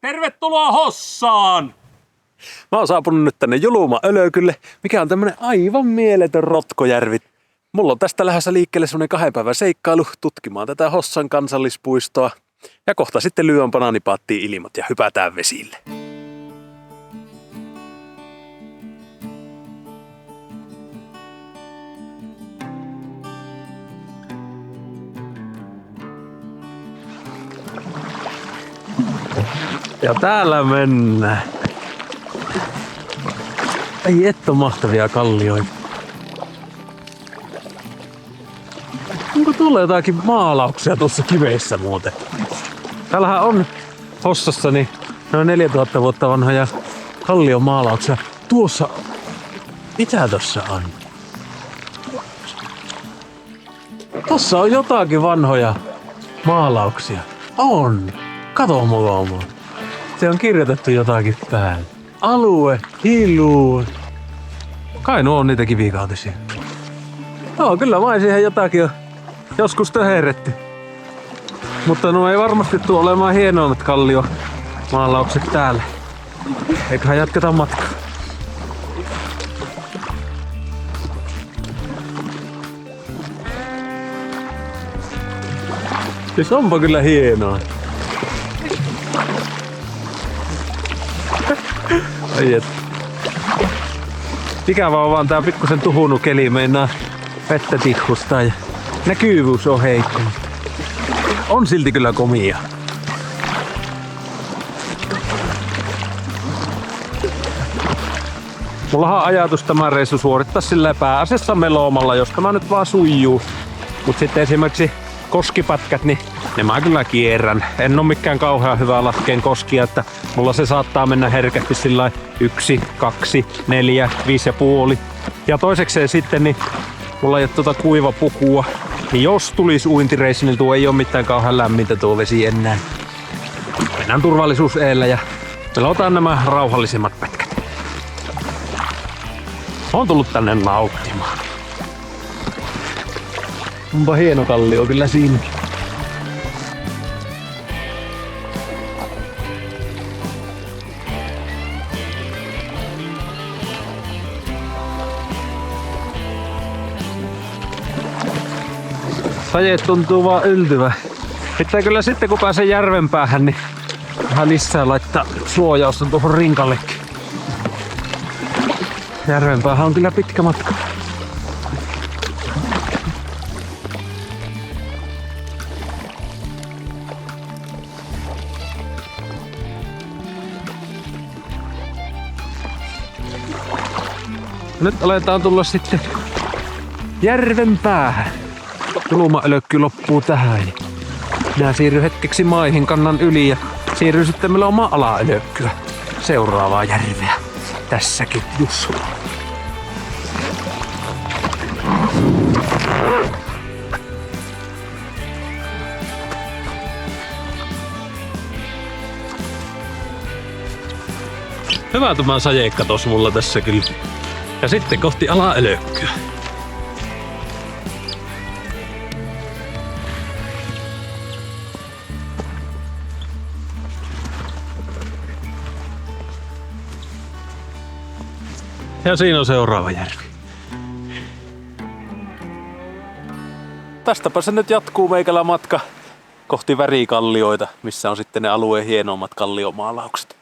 Tervetuloa Hossaan! Mä oon saapunut nyt tänne Juluma-Ölökylle, mikä on tämmönen aivan mieletön rotkojärvi. Mulla on tästä lähdössä liikkeelle semmonen 2 päivän seikkailu tutkimaan tätä Hossan kansallispuistoa. Ja kohta sitten lyön banaanipaattiin ilmat ja hypätään vesille. Ja täällä mennään. Ei et oo mahtavia kallioita. Onko tuolla jotakin maalauksia tuossa kiveissä muuten? Täällähän on Hossassa niin noin 4000 vuotta vanhoja kalliomaalauksia. Tuossa, mitä tossa on? Tossa on jotakin vanhoja maalauksia. On. Kato mulla. Se on kirjoitettu jotakin päälle. Alue, Hiluun. Kai nuo on niitä kivikautisia. No kyllä vain siihen jotakin on joskus töherretty. Mutta nuo ei varmasti tule olemaan hienoimmat kalliomaalaukset täällä. Eiköhän jatketa matkaa. Siis onpa kyllä hienoa. Ai et. Ikävä on vaan tää pikkusen tuhunut keli, meinaa vettä tihkustaa ja näkyvyys on heikko. On silti kyllä komia. Mullahan on ajatus tämä reissu suorittaa sillä pääasiassa meloomalla, jos tämä nyt vaan sujuu. Mut sitten esimerkiksi koskipätkät, niin ne mä kyllä kierrän. En oo mikään kauhean hyvä laskeen koskia, että mulla se saattaa mennä herkästi sillä 1, 2, 4, 5,5. Ja toisekseen sitten, niin mulla ei ole tuota kuivapukua. Niin jos tulisi uintireissi, niin tuo ei oo mitään kauhean lämmintä tuo vesi enää. Mennään turvallisuus eellä ja pelotaan nämä rauhallisimmat pätkät. Oon tullut tänne nauttimaan. Onpa hieno kallio kyllä siinäkin. Sajeet tuntuu vaan yltyvä. Pitää kyllä sitten kun pääsee järven päähän, niin vähän lisää laittaa suojausta tuohon rinkallekin. Järven päähän on kyllä pitkä matka. Nyt aletaan tulla sitten järven päähän. Juluma-Ölökky loppuu tähän. Minä siirryn hetkeksi maihin, kannan yli ja siirryn sitten meillä omaa Ala-Ölökkyä. Seuraavaa järveä tässä ketjussa. Hyvä tämä sajeikka tos mulla tässä kyllä. Ja sitten kohti Ala-Ölökkyä. Ja siinä on seuraava järvi. Tästäpä se nyt jatkuu meikällä matka kohti värikallioita, missä on sitten ne alueen hienoimmat kalliomaalaukset.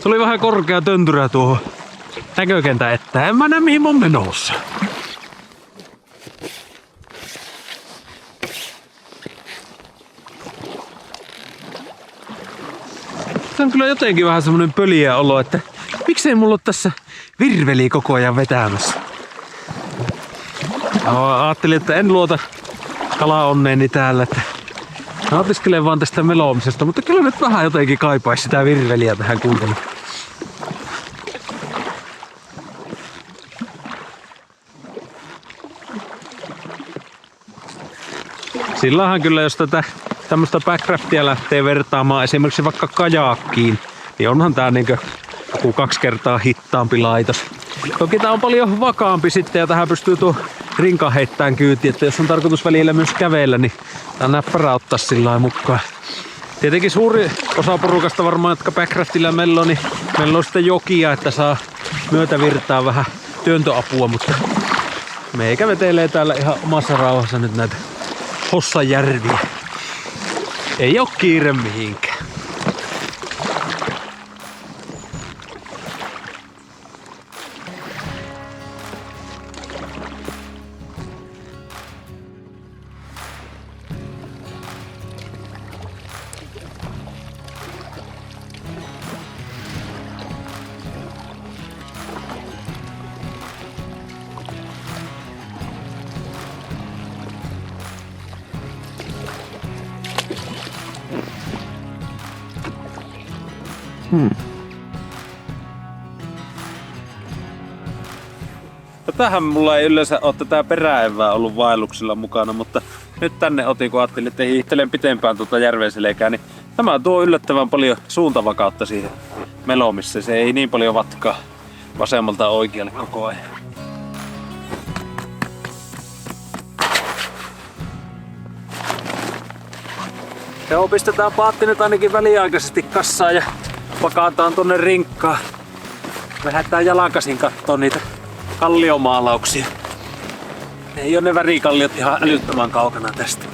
Tuli vähän korkea töntyrä tuohon näkökentän eteen. En mä näe mihin mä oon menossa. Se on kyllä jotenkin vähän semmonen pöliä olo, että miksei mulla ole tässä virveli koko ajan vetämässä. Ajattelin, että en luota kalaonneeni täällä, että nautiskelen vaan tästä meloomisesta, mutta kyllä nyt vähän jotenkin kaipaisi sitä virveliä tähän kuunteluun. Sillähän kyllä, jos tätä tämmöstä backcraftia lähtee vertaamaan esimerkiksi vaikka kajakkiin, niin onhan tää niinkö joku 2 kertaa hittaampi laitos. Toki tää on paljon vakaampi sitten ja tähän pystyy tuo rinka heittämään kyytiin, että jos on tarkoitus välillä myös kävellä, niin tää on näppärä ottaa sillä mukaan. Tietenkin suuri osa porukasta varmaan, jotka backcraftilla melloo, niin meillä on sitten jokia, että saa myötävirtaa vähän työntöapua, mutta meikä vetelee täällä ihan omassa rauhassa nyt näitä Hossajärviä. Ei oo kiire mihinkään. Tähän mulla ei yleensä ole tätä peräevää ollut vaelluksilla mukana, mutta nyt tänne otin, kun ajattelin, että hiihtelen pitempään tuota järven selkää, niin tämä tuo yllättävän paljon suuntavakautta siihen melomissa. Se ei niin paljon vatkaa vasemmalta oikealle koko ajan. Joo, pistetään paatti nyt ainakin väliaikaisesti kassaan ja pakataan tonne rinkkaan. Me lähdetään jalankasin kattoo niitä kalliomaalauksia. Ei oo ne värikalliot ihan älyttömän kaukana tästä.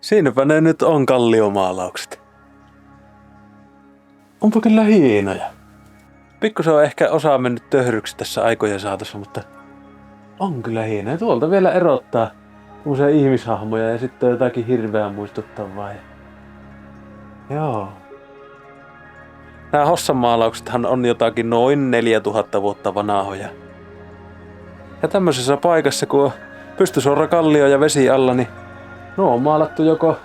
Siinäpä ne nyt on kalliomaalaukset. Onpa kyllä hienoja. Pikkusen on ehkä osa mennyt töhryksi tässä aikojen saatossa, mutta on kyllä hienoja. Tuolta vielä erottaa uusia ihmishahmoja ja sitten jotakin hirveää muistuttavaa. Joo. Nämä Hossan maalauksethan on jotakin noin 4000 vuotta vanhoja. Ja tämmöisessä paikassa, kun on pystysuora kallio ja vesi alla, niin nuo on maalattu joko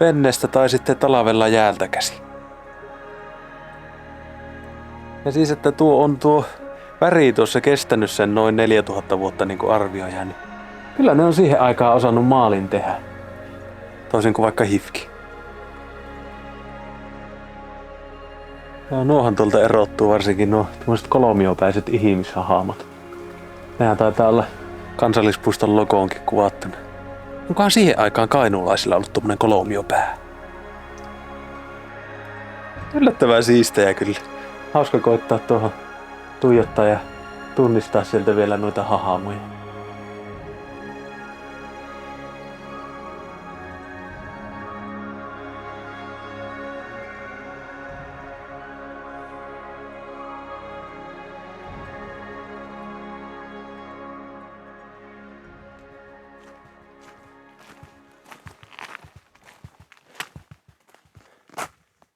venneestä tai sitten talvella jäältä käsi. Ja siis, että tuo väri tuossa kestänyt sen noin 4000 vuotta niin kuin arvioidaan, niin kyllä ne on siihen aikaan osannut maalin tehdä. Toisin kuin vaikka hifki. Ja nuohan tuolta erottuu varsinkin nuo tämmöiset kolmiopäiset ihmishahamat. Nehän taitaa olla kansallispuiston logoonkin kuvattuna. Onkohan siihen aikaan kainuulaisilla ollut tommonen kolomiopää? Yllättävän siistejä kyllä. Hauska koittaa tuohon tuijottaa ja tunnistaa sieltä vielä noita hahamoja.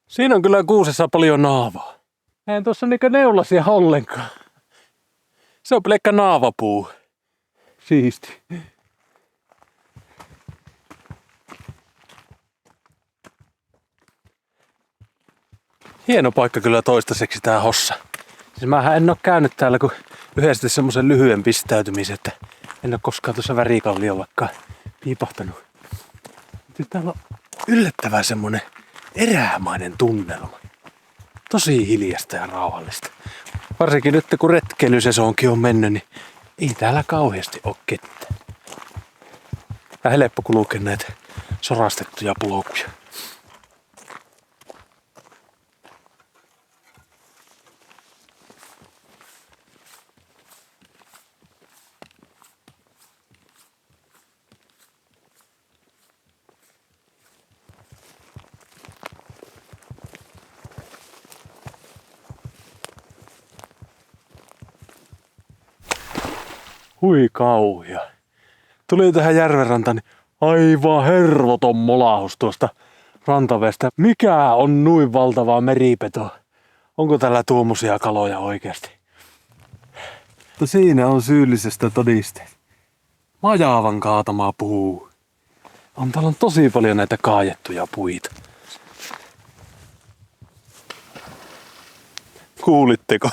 Siinä on kyllä kuusessa paljon naavaa. Eihän tuossa niinkö neulasia ollenkaan. Se on pelkkä naavapuu. Siisti. Hieno paikka kyllä toistaiseksi tää Hossa. Siis mähän en oo käynyt täällä kuin yhdessä semmosen lyhyen pistäytymisen, että en oo koskaan tuossa värikalliollakaan piipahtanut. Nyt täällä on yllättävän semmonen erämainen tunnelma. Tosi hiljasta ja rauhallista. Varsinkin nyt kun retkeilysesonkin on mennyt, niin ei täällä kauheasti oo ketään. Ja helppo kulkea näitä sorastettuja polkuja. Hui kauhia. Tuli tähän järvenrantaan, niin aivan hervoton molahus tuosta rantavestä. Mikä on noin valtavaa meripetoa? Onko tällä tuommoisia kaloja oikeasti? Mutta siinä on syyllisestä todisteet. Majavan kaatama puu. Täällä on tosi paljon näitä kaajettuja puita. Kuulitteko?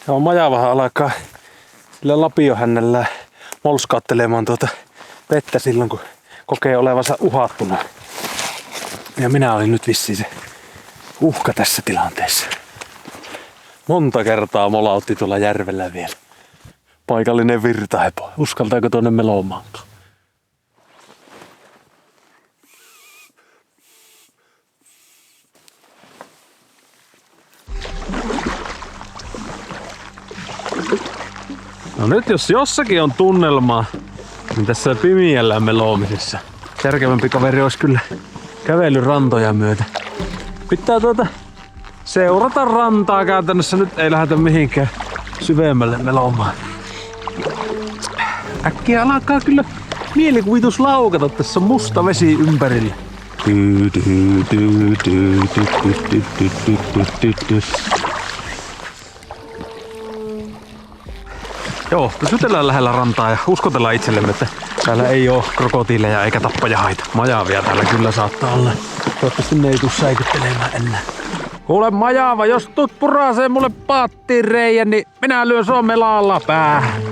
Joo, Majavahan alkaa sillä lapiohännällä molskauttelemaan tuota vettä silloin, kun kokee olevansa uhattuna. Ja minä olin nyt vissiin se uhka tässä tilanteessa. Monta kertaa molautti tuolla järvellä vielä. Paikallinen virtahepo. Uskaltaako tuonne melomaankaan? No nyt jos jossakin on tunnelmaa, niin tässä pimiällä melomisessa. Järkevämpi kaveri olisi kyllä kävely rantoja myötä. Pitää seurata rantaa käytännössä. Nyt ei lähdetä mihinkään syvemmälle melomaan. Äkkiä alkaa kyllä mielikuvitus laukata. Tässä on musta vesi ympärillä. Joo, pysytellään lähellä rantaa ja uskotellaan itsellemme, että täällä ei oo krokotiileja eikä tappajahaita. Majavia täällä kyllä saattaa olla. Toivottavasti ne ei tuu säikyttelemään enää. Kuule Majava, jos tuut purasee mulle paattiin reijän, niin minä lyön sua melalla päähän.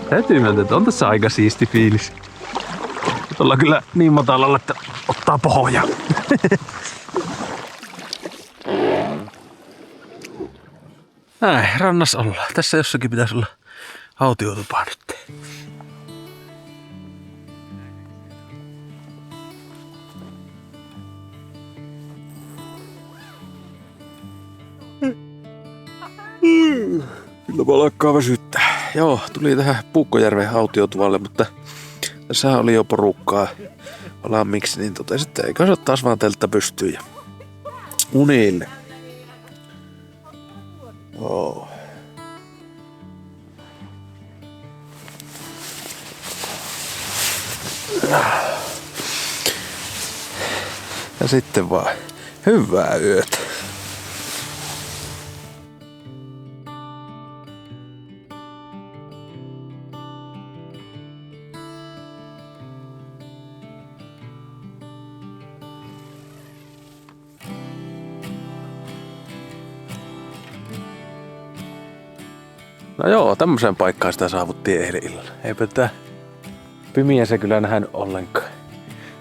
Täytyy myöntää, että on tässä aika siisti fiilis. Nyt ollaan kyllä niin matalalla, että ottaa pohjaa. Näin, rannassa ollaan. Tässä jossakin pitäisi olla autiotupa nyt. Kyllä alkaa väsyttää. Joo, tuli tähän Puukkojärven autiotuvalle, mutta tässä oli jo porukkaa valmiiksi, niin totesin, että eikä se taas vaan teltta pystyyn ja unille. Oh. Ja sitten vaan hyvää yötä. No joo, tämmöiseen paikkaan sitä saavuttiin eilen illalla. Eipä tää pimiä se kyllä nähnyt ollenkaan.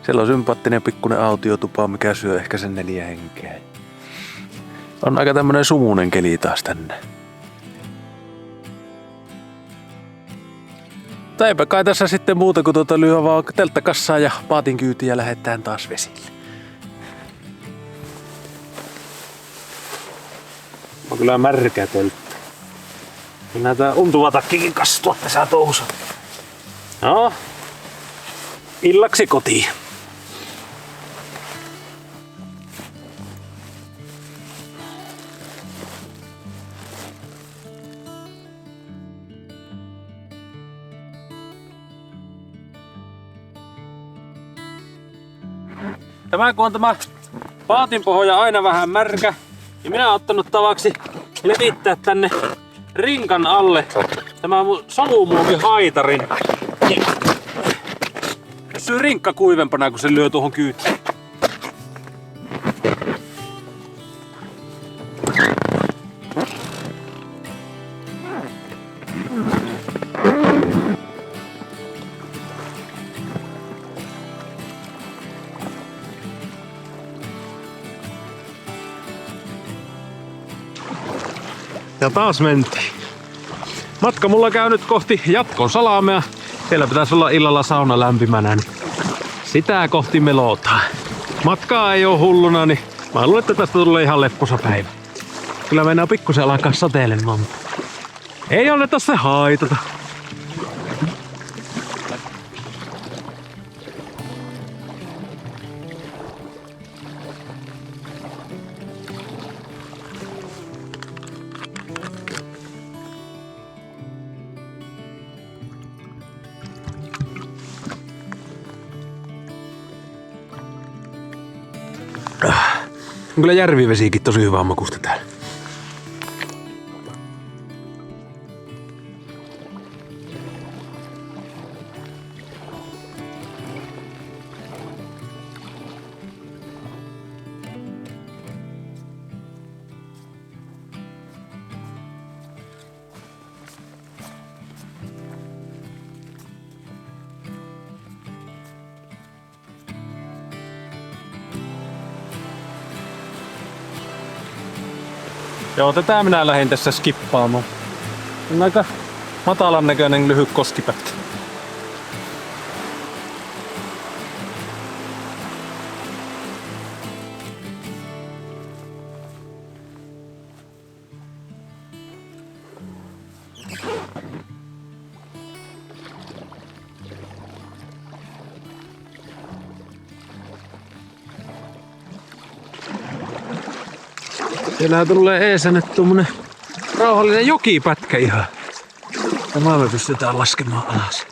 Siellä on sympaattinen pikkuinen autiotupa, mikä syö ehkä sen 4 henkeä. On aika tämmönen sumunen keli taas tänne. Mutta eipä kai tässä sitten muuta kuin lyö vaan telttakassaan ja paatin kyytiin ja lähdetään taas vesille. On kyllä märkä teltta. Näitä untuva takkikin kastua tässä touhussa. No, illaksi kotiin. Tämä kun on tämä paatinpohja aina vähän märkä, niin minä oon ottanut tavaksi levittää tänne rinkan alle tämä mun solumuovihaitarin. Pysyy rinkka kuivempana, kun se lyö tuohon kyytiin. Ja taas mentiin. Matka mulla käy nyt kohti Jatkon Salamea. Siellä pitäisi olla illalla sauna lämpimänä, niin sitä kohti melotaan. Matkaa ei oo hulluna, niin mä luulen, että tästä tulee ihan lepposa päivä. Kyllä mennään pikkusen alkaa sateilemaan. Ei anneta se haitata. kyllä järvivesikin tosi hyvää makusta täällä. Joo, tätä minä lähdin tässä skippaamaan. On aika matalan näköinen lyhyt koskipätkä. Siellä tulee eessä nyt tuommoinen rauhallinen jokipätkä ihan. Tämä me pystytään laskemaan alas.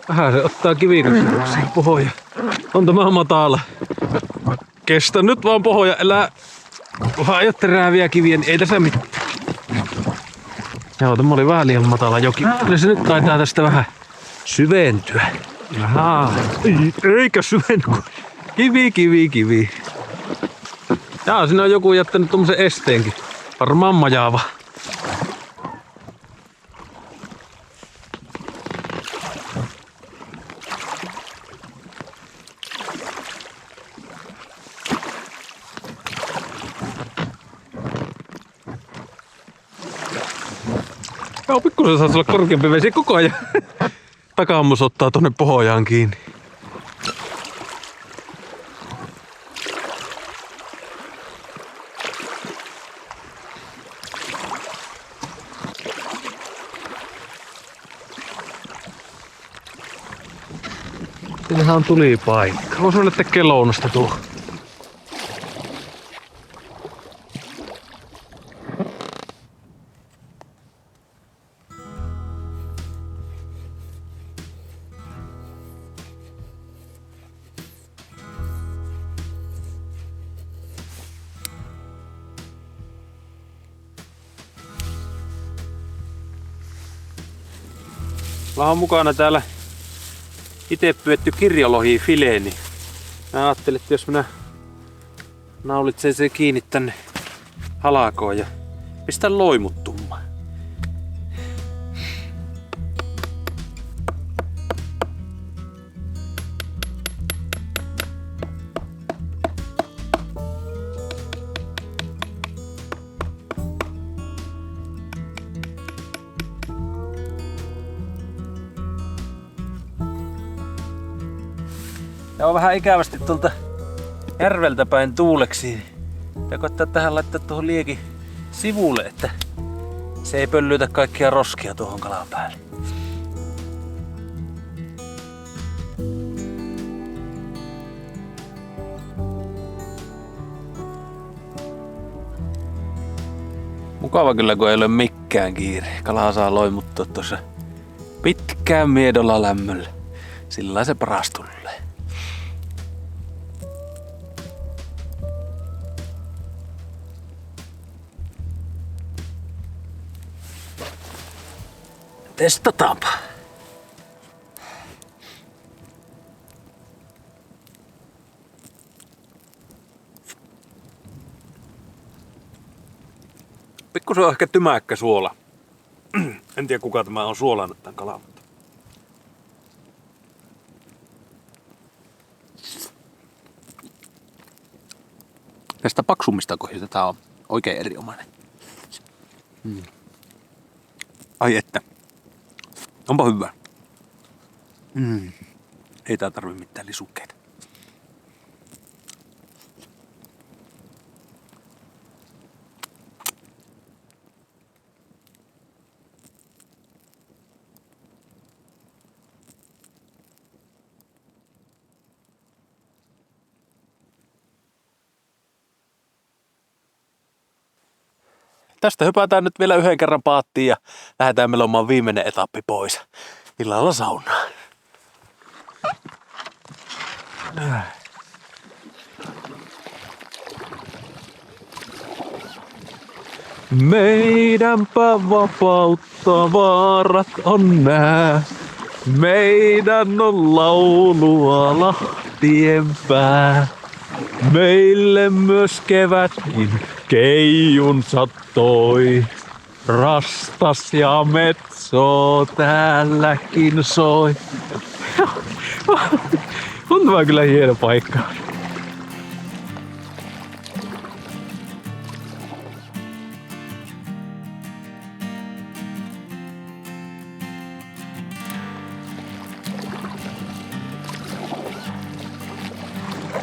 Vähän se ottaa kivikasta pohja. On tämä matala. Kestä nyt vaan pohja, elää. Kunhan ei oo teräviä kiviä, niin ei tässä mitään. Joo, tämä oli vähän liian matala joki. Kyllä se nyt taitaa tästä vähän syventyä. Ahaa. Eikä syvenny. Kivi. Jaa, siinä on joku jättänyt tommosen esteenkin. Varmaan majaava. Joo, pikkusen saisi olla korkeampi vesi koko ajan. Takaammus ottaa tonne pohjaan kiinni. Siinähän on tulipaikka. Voisi mennä tekee lounasta tuohon. Mulla on mukana täällä ite pyetty kirjolohi filee, niin mä ajattelin, että jos minä naulitsen se kiinni tänne halakoon ja pistän loimuttumaan. Ja on vähän ikävästi tuolta järveltä päin tuuleksi. Ja koittaa tähän laittaa tuohon liekin sivulle, että se ei pöllytä kaikkia roskia tuohon kalan päälle. Mukava kyllä, kun ei ole mikään kiire. Kalaa saa loimuttua tuossa pitkään miedolla lämmöllä. Sillä se paras tulee. Testataanpa. Pikkusen on ehkä tymäkkä suola. En tiedä kuka tämä on suolannut tän kalan. Tästä paksummista kohdista tää on oikein erinomainen. Ai että. Onpa hyvä. Ei tää tarvi mitään lisukkeita. Tästä hypätään nyt vielä yhden kerran paattiin ja lähdetään melomaan viimeinen etappi pois. Illalla saunaan. Meidänpä vapautta vaarat on nää. Meidän on laulua lahtien pää. Meille myös kevätkin keijunsa toi. Rastas ja metso täälläkin soi. On tämä kyllä hieno paikka.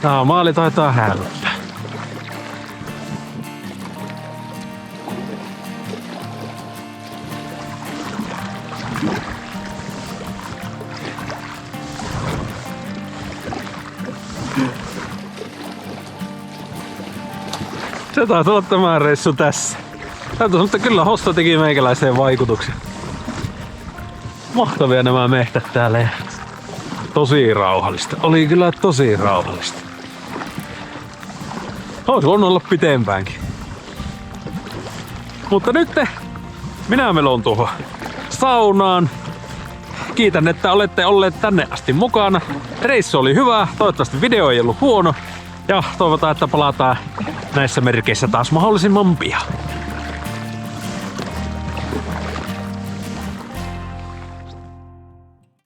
Tää maali taitaa hälyttää. Se taisi olla tämä reissu tässä. Täytyy sanoa, että kyllä Hossa teki meikäläiseen vaikutuksen. Mahtavia nämä mehtät täällä ja tosi rauhallista. Oli kyllä tosi rauhallista. Ois voinut olla pitempäänkin. Mutta nyt minä melon tuohon saunaan. Kiitän, että olette olleet tänne asti mukana. Reissu oli hyvä, toivottavasti video ei ollut huono. Ja toivotaan, että palataan näissä merkeissä taas mahdollisimman pian.